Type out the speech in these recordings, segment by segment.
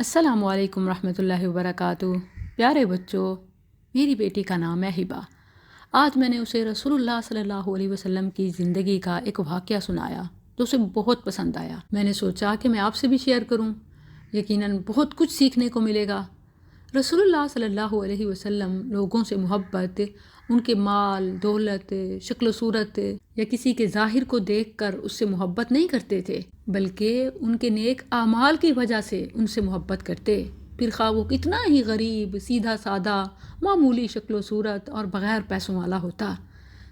السلام علیکم ورحمۃ اللہ وبرکاتہ۔ پیارے بچوں، میری بیٹی کا نام ہے ہبا۔ آج میں نے اسے رسول اللہ صلی اللہ علیہ وسلم کی زندگی کا ایک واقعہ سنایا تو اسے بہت پسند آیا۔ میں نے سوچا کہ میں آپ سے بھی شیئر کروں، یقیناً بہت کچھ سیکھنے کو ملے گا۔ رسول اللہ صلی اللہ علیہ وسلم لوگوں سے محبت ان کے مال، دولت، شکل و صورت یا کسی کے ظاہر کو دیکھ کر اس سے محبت نہیں کرتے تھے، بلکہ ان کے نیک اعمال کی وجہ سے ان سے محبت کرتے، پھر خواہ وہ کتنا ہی غریب، سیدھا سادہ، معمولی شکل و صورت اور بغیر پیسوں والا ہوتا۔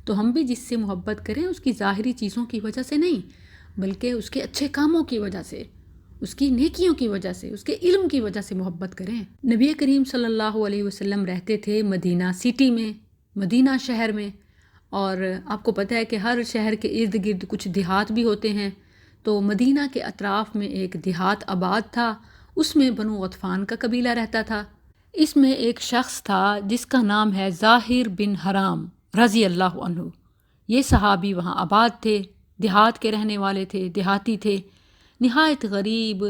تو ہم بھی جس سے محبت کریں اس کی ظاہری چیزوں کی وجہ سے نہیں، بلکہ اس کے اچھے کاموں کی وجہ سے، اس کی نیکیوں کی وجہ سے، اس کے علم کی وجہ سے محبت کریں۔ نبی کریم صلی اللہ علیہ وسلم رہتے تھے مدینہ سٹی میں، مدینہ شہر میں، اور آپ کو پتہ ہے کہ ہر شہر کے ارد گرد کچھ دیہات بھی ہوتے ہیں۔ تو مدینہ کے اطراف میں ایک دیہات آباد تھا، اس میں بنو غطفان کا قبیلہ رہتا تھا۔ اس میں ایک شخص تھا جس کا نام ہے ظاہر بن حرام رضی اللہ عنہ۔ یہ صحابی وہاں آباد تھے، دیہات کے رہنے والے تھے، دیہاتی تھے، نہایت غریب،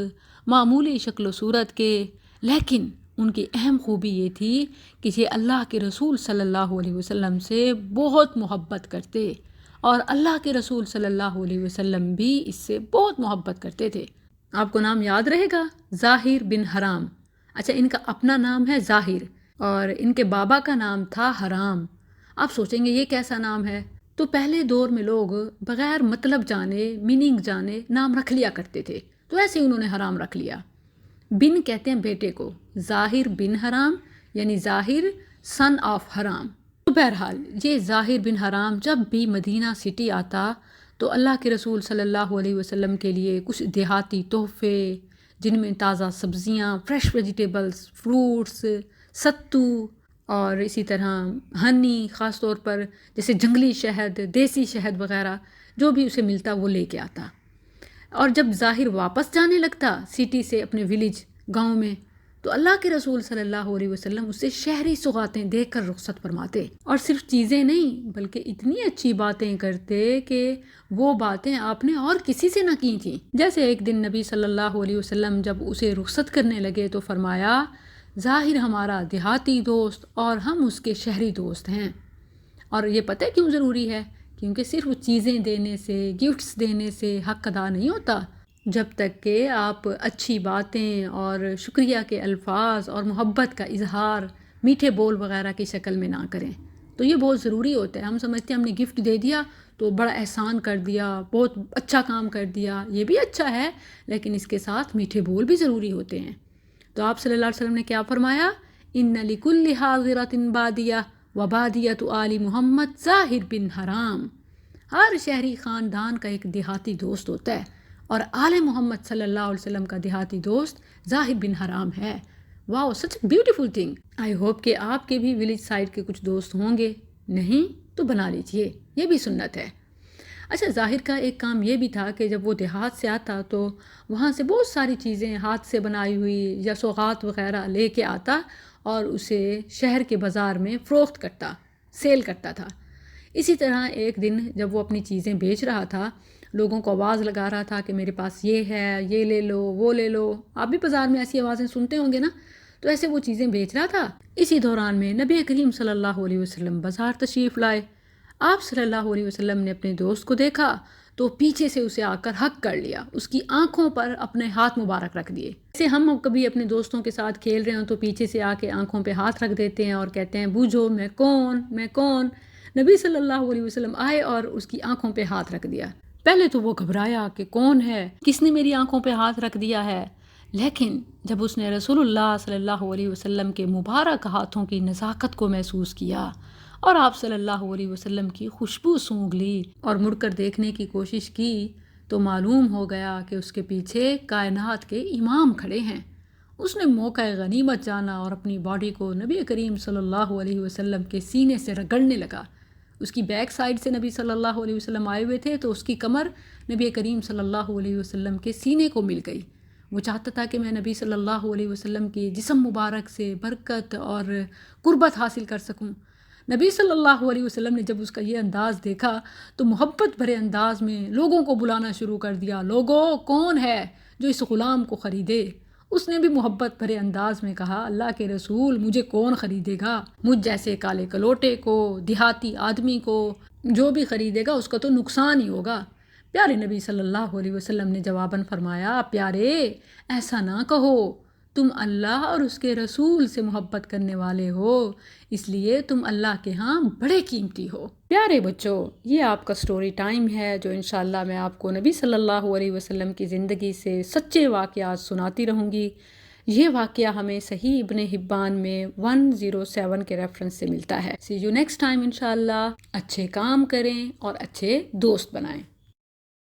معمولی شکل و صورت کے، لیکن ان کی اہم خوبی یہ تھی کہ یہ اللہ کے رسول صلی اللہ علیہ وسلم سے بہت محبت کرتے، اور اللہ کے رسول صلی اللہ علیہ وسلم بھی اس سے بہت محبت کرتے تھے۔ آپ کو نام یاد رہے گا، ظاہر بن حرام۔ اچھا، ان کا اپنا نام ہے ظاہر اور ان کے بابا کا نام تھا حرام۔ آپ سوچیں گے یہ کیسا نام ہے؟ تو پہلے دور میں لوگ بغیر مطلب جانے، میننگ جانے نام رکھ لیا کرتے تھے، تو ایسے انہوں نے حرام رکھ لیا۔ بن کہتے ہیں بیٹے کو، ظاہر بن حرام یعنی ظاہر سن آف حرام۔ تو بہرحال یہ ظاہر بن حرام جب بھی مدینہ سٹی آتا تو اللہ کے رسول صلی اللہ علیہ وسلم کے لیے کچھ دیہاتی تحفے، جن میں تازہ سبزیاں، فریش ویجیٹیبلز، فروٹس، ستو اور اسی طرح ہنی، خاص طور پر جیسے جنگلی شہد، دیسی شہد وغیرہ جو بھی اسے ملتا وہ لے کے آتا۔ اور جب ظاہر واپس جانے لگتا سٹی سے اپنے ولیج، گاؤں میں، تو اللہ کے رسول صلی اللہ علیہ وسلم اسے شہری سوغاتیں دے کر رخصت فرماتے، اور صرف چیزیں نہیں بلکہ اتنی اچھی باتیں کرتے کہ وہ باتیں آپ نے اور کسی سے نہ کی تھیں۔ جیسے ایک دن نبی صلی اللہ علیہ وسلم جب اسے رخصت کرنے لگے تو فرمایا، ظاہر ہمارا دیہاتی دوست اور ہم اس کے شہری دوست ہیں۔ اور یہ پتہ ہے کیوں ضروری ہے؟ کیونکہ صرف چیزیں دینے سے، گفٹس دینے سے حق ادا نہیں ہوتا، جب تک کہ آپ اچھی باتیں اور شکریہ کے الفاظ اور محبت کا اظہار میٹھے بول وغیرہ کی شکل میں نہ کریں۔ تو یہ بہت ضروری ہوتا ہے۔ ہم سمجھتے ہیں ہم نے گفٹ دے دیا تو بڑا احسان کر دیا، بہت اچھا کام کر دیا، یہ بھی اچھا ہے، لیکن اس کے ساتھ میٹھے بول بھی ضروری ہوتے ہیں۔ تو آپ صلی اللہ علیہ وسلم نے کیا فرمایا؟ ان لکل حاضرۃ بادیہ وبادیۃ آل محمد ظاہر بن حرام۔ ہر شہری خاندان کا ایک دیہاتی دوست ہوتا ہے، اور آل محمد صلی اللہ علیہ وسلم کا دیہاتی دوست ظاہر بن حرام ہے۔ Wow, such beautiful thing. I hope کہ آپ کے بھی ولیج سائڈ کے کچھ دوست ہوں گے، نہیں تو بنا لیجئے، یہ بھی سنت ہے۔ اچھا، ظاہر کا ایک کام یہ بھی تھا کہ جب وہ دیہات سے آتا تو وہاں سے بہت ساری چیزیں ہاتھ سے بنائی ہوئی یا سوغات وغیرہ لے کے آتا اور اسے شہر کے بازار میں فروخت کرتا، سیل کرتا تھا۔ اسی طرح ایک دن جب وہ اپنی چیزیں بیچ رہا تھا، لوگوں کو آواز لگا رہا تھا کہ میرے پاس یہ ہے، یہ لے لو، وہ لے لو۔ آپ بھی بازار میں ایسی آوازیں سنتے ہوں گے نا، تو ایسے وہ چیزیں بیچ رہا تھا۔ اسی دوران میں نبی کریم صلی اللہ علیہ وسلم بازار تشریف لائے۔ آپ صلی اللہ علیہ وسلم نے اپنے دوست کو دیکھا تو پیچھے سے اسے آ کر حق کر لیا، اس کی آنکھوں پر اپنے ہاتھ مبارک رکھ دیے۔ جیسے ہم کبھی اپنے دوستوں کے ساتھ کھیل رہے ہوں تو پیچھے سے آ کے آنکھوں پہ ہاتھ رکھ دیتے ہیں اور کہتے ہیں بوجھو میں کون، میں کون۔ نبی صلی اللہ علیہ وسلم آئے اور اس کی آنکھوں پہ ہاتھ رکھ دیا۔ پہلے تو وہ گھبرایا کہ کون ہے، کس نے میری آنکھوں پہ ہاتھ رکھ دیا ہے، لیکن جب اس نے رسول اللہ صلی اللہ علیہ وسلم کے مبارک ہاتھوں کی نزاکت کو محسوس کیا اور آپ صلی اللہ علیہ وسلم کی خوشبو سونگھ لی اور مڑ کر دیکھنے کی کوشش کی تو معلوم ہو گیا کہ اس کے پیچھے کائنات کے امام کھڑے ہیں۔ اس نے موقع غنیمت جانا اور اپنی باڈی کو نبی کریم صلی اللہ علیہ وسلم کے سینے سے رگڑنے لگا۔ اس کی بیک سائڈ سے نبی صلی اللہ علیہ وسلم آئے ہوئے تھے تو اس کی کمر نبی کریم صلی اللہ علیہ وسلم کے سینے کو مل گئی۔ وہ چاہتا تھا کہ میں نبی صلی اللہ علیہ وسلم کی جسم مبارک سے برکت اور قربت حاصل کر سکوں۔ نبی صلی اللہ علیہ وسلم نے جب اس کا یہ انداز دیکھا تو محبت بھرے انداز میں لوگوں کو بلانا شروع کر دیا، لوگوں کون ہے جو اس غلام کو خریدے؟ اس نے بھی محبت بھرے انداز میں کہا، اللہ کے رسول، مجھے کون خریدے گا؟ مجھ جیسے کالے کلوٹے کو، دیہاتی آدمی کو جو بھی خریدے گا اس کا تو نقصان ہی ہوگا۔ پیارے نبی صلی اللہ علیہ وسلم نے جواباً فرمایا، پیارے ایسا نہ کہو، تم اللہ اور اس کے رسول سے محبت کرنے والے ہو، اس لیے تم اللہ کے ہاں بڑے قیمتی ہو۔ پیارے بچوں، یہ آپ کا سٹوری ٹائم ہے جو انشاءاللہ میں آپ کو نبی صلی اللہ علیہ وسلم کی زندگی سے سچے واقعات سناتی رہوں گی۔ یہ واقعہ ہمیں صحیح ابن حبان میں 107 کے ریفرنس سے ملتا ہے۔ سی یو نیکسٹ ٹائم انشاءاللہ۔ اچھے کام کریں اور اچھے دوست بنائیں۔